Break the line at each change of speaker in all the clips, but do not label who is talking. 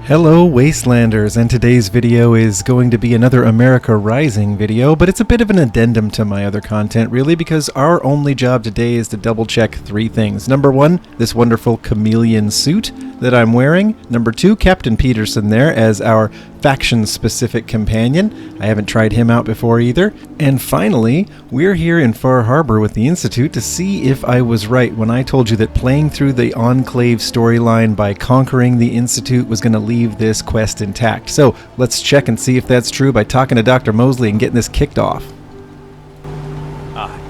Hello Wastelanders, and today's video is going to be another America Rising video, but it's a bit of an addendum to my other content really, because our only job today is to double check three things. Number one, this wonderful chameleon suit that I'm wearing. Number two, Captain Peterson there as our faction-specific companion. I haven't tried him out before either. And finally, we're here in Far Harbor with the Institute to see if I was right when I told you that playing through the Enclave storyline by conquering the Institute was going to leave this quest intact. So let's check and see if that's true by talking to Dr. Mosley and getting this kicked off.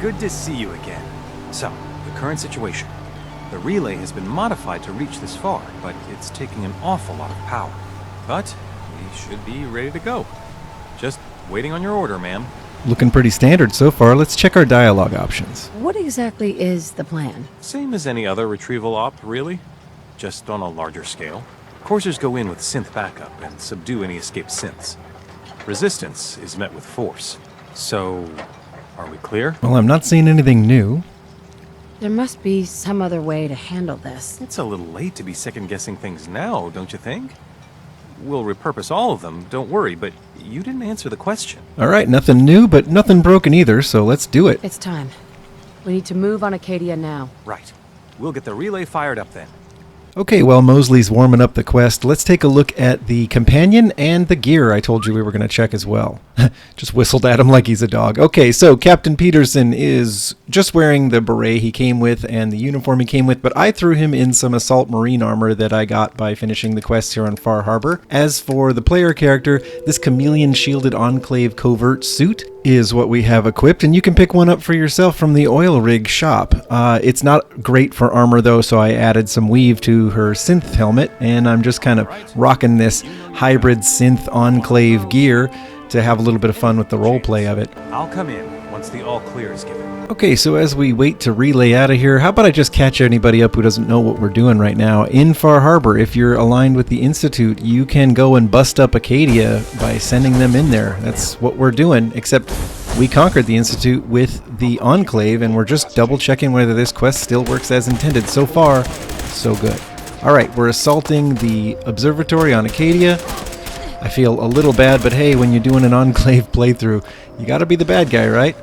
Good to see you again. So, the current situation. The relay has been modified to reach this far, but it's taking an awful lot of power. But we should be ready to go. Just waiting on your order, ma'am.
Looking pretty standard so far. Let's check our dialogue options.
What exactly is the plan?
Same as any other retrieval op, really. Just on a larger scale. Coursers go in with synth backup and subdue any escaped synths. Resistance is met with force. So, are we clear?
Well, I'm not seeing anything new.
There must be some other way to handle this.
It's a little late to be second-guessing things now, don't you think? We'll repurpose all of them, don't worry, but you didn't answer the question.
Alright, nothing new, but nothing broken either, so let's do it.
It's time. We need to move on Acadia now.
Right. We'll get the relay fired up then.
Okay, while Mosley's warming up the quest, let's take a look at the companion and the gear I told you we were going to check as well. Just whistled at him like he's a dog. Okay, so Captain Peterson is just wearing the beret he came with and the uniform he came with, but I threw him in some assault marine armor that I got by finishing the quest here on Far Harbor. As for the player character, this chameleon shielded Enclave covert suit is what we have equipped, and you can pick one up for yourself from the oil rig shop. It's not great for armor though, so I added some weave to her synth helmet, and I'm just kind of rocking this hybrid synth Enclave gear to have a little bit of fun with the roleplay of it.
I'll come in once the all clear is given.
Okay, so as we wait to relay out of here, how about I just catch anybody up who doesn't know what we're doing right now? In Far Harbor, if you're aligned with the Institute, you can go and bust up Acadia by sending them in there. That's what we're doing, except we conquered the Institute with the Enclave, and we're just double-checking whether this quest still works as intended. So far, so good. Alright, we're assaulting the observatory on Acadia. I feel a little bad, but hey, when you're doing an Enclave playthrough, you gotta be the bad guy, right?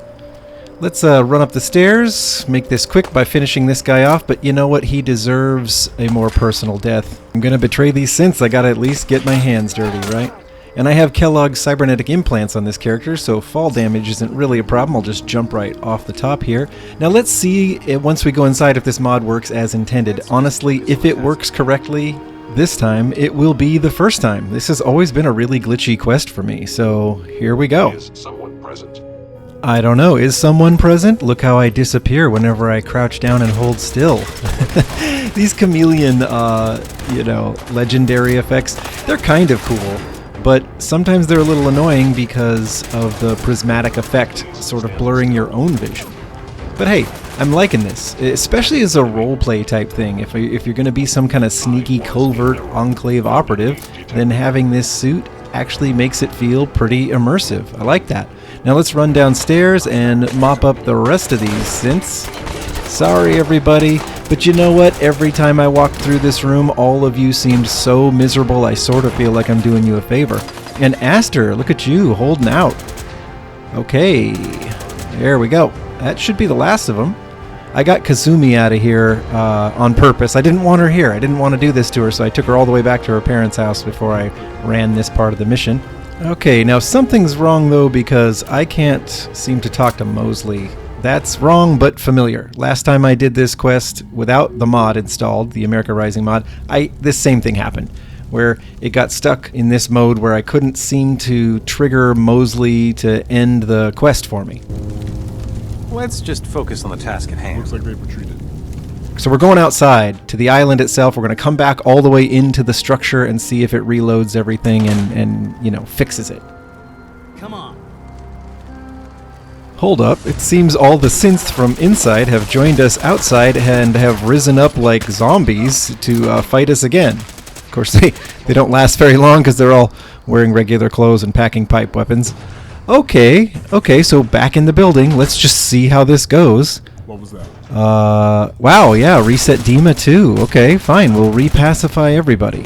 Let's run up the stairs, make this quick by finishing this guy off, but you know what? He deserves a more personal death. I'm gonna betray these synths. I gotta at least get my hands dirty, right? And I have Kellogg's cybernetic implants on this character, so fall damage isn't really a problem. I'll just jump right off the top here. Now let's see, once we go inside, if this mod works as intended. Honestly, if it works correctly this time, it will be the first time. This has always been a really glitchy quest for me, so here we go.
Is someone present?
I don't know. Is someone present? Look how I disappear whenever I crouch down and hold still. These chameleon, legendary effects, they're kind of cool, but sometimes they're a little annoying because of the prismatic effect sort of blurring your own vision. But hey, I'm liking this, especially as a roleplay type thing. If you're going to be some kind of sneaky, covert Enclave operative, then having this suit actually makes it feel pretty immersive. I like that. Now let's run downstairs and mop up the rest of these synths. Sorry everybody, but you know what? Every time I walked through this room, all of you seemed so miserable, I sort of feel like I'm doing you a favor. And Aster, look at you, holding out. Okay, there we go. That should be the last of them. I got Kazumi out of here on purpose. I didn't want her here. I didn't want to do this to her, so I took her all the way back to her parents' house before I ran this part of the mission. Okay, now something's wrong though, because I can't seem to talk to Mosley. That's wrong but familiar. Last time I did this quest without the mod installed, the America Rising mod, this same thing happened, where it got stuck in this mode where I couldn't seem to trigger Mosley to end the quest for me.
Let's just focus on the task at hand.
Looks like they've retreated.
So we're going outside to the island itself. We're going to come back all the way into the structure and see if it reloads everything and fixes it.
Come on.
Hold up. It seems all the synths from inside have joined us outside and have risen up like zombies to fight us again. Of course, they don't last very long because they're all wearing regular clothes and packing pipe weapons. Okay, so back in the building. Let's just see how this goes.
What was that?
Wow, yeah, reset Dima too. Okay, fine, we'll repacify everybody.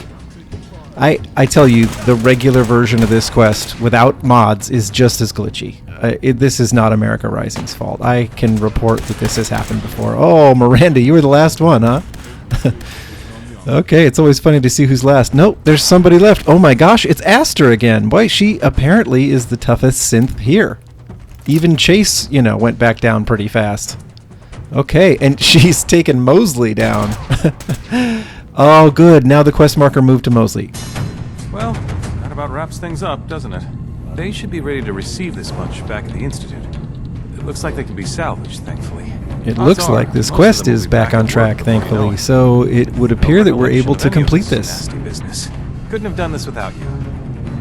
I tell you, the regular version of this quest without mods is just as glitchy. This is not America Rising's fault. I can report that this has happened before. Oh, Miranda, you were the last one, huh? Okay, it's always funny to see who's last. Nope, there's somebody left. Oh my gosh, it's Aster again. Boy, she apparently is the toughest synth here. Even Chase, you know, went back down pretty fast. Okay, and she's taken Mosley down. Oh, good. Now the quest marker moved to Mosley.
Well, that about wraps things up, doesn't it? They should be ready to receive this bunch back at the Institute. It looks like they can be salvaged, thankfully.
It looks like this quest is back on track, thankfully, so it would appear that we're able to complete this.
Nasty business. Couldn't have done this without you.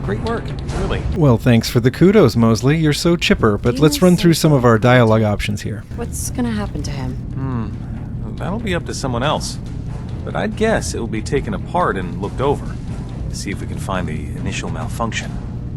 Great work, really.
Well, thanks for the kudos, Mosley. You're so chipper, but let's run through some of our dialogue options here.
What's gonna happen to him?
That'll be up to someone else. But I'd guess it will be taken apart and looked over to see if we can find the initial malfunction.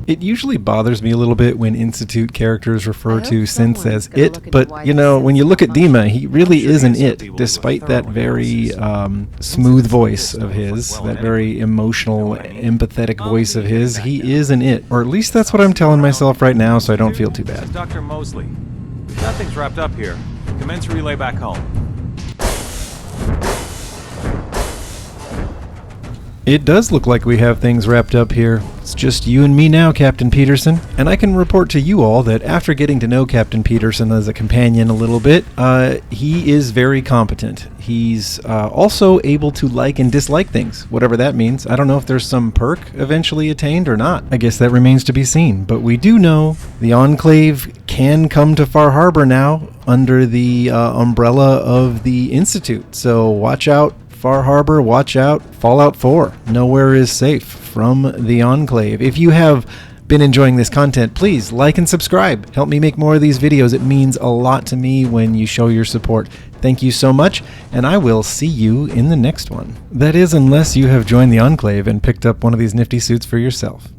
It usually bothers me a little bit when Institute characters refer to synths as
gonna
it,
look into
but,
why
you
the
know,
synths
when you look at
malfunction.
Dima, he really
sure
is an
ASAP
it,
will do a
despite that
thorough
very
analysis.
smooth voice of his, that very emotional, empathetic voice of his. He is an it, or at least that's what I'm telling myself right now, so I don't feel too
This is
bad.
Dr. Mosley. We've got things wrapped up here. Commence relay back home.
It does look like we have things wrapped up here. It's just you and me now, Captain Peterson. And I can report to you all that after getting to know Captain Peterson as a companion a little bit, he is very competent. He's also able to like and dislike things, whatever that means. I don't know if there's some perk eventually attained or not. I guess that remains to be seen. But we do know the Enclave can come to Far Harbor now under the umbrella of the Institute. So watch out. Far Harbor, watch out. Fallout 4. Nowhere is safe from the Enclave. If you have been enjoying this content, please like and subscribe. Help me make more of these videos. It means a lot to me when you show your support. Thank you so much, and I will see you in the next one. That is, unless you have joined the Enclave and picked up one of these nifty suits for yourself.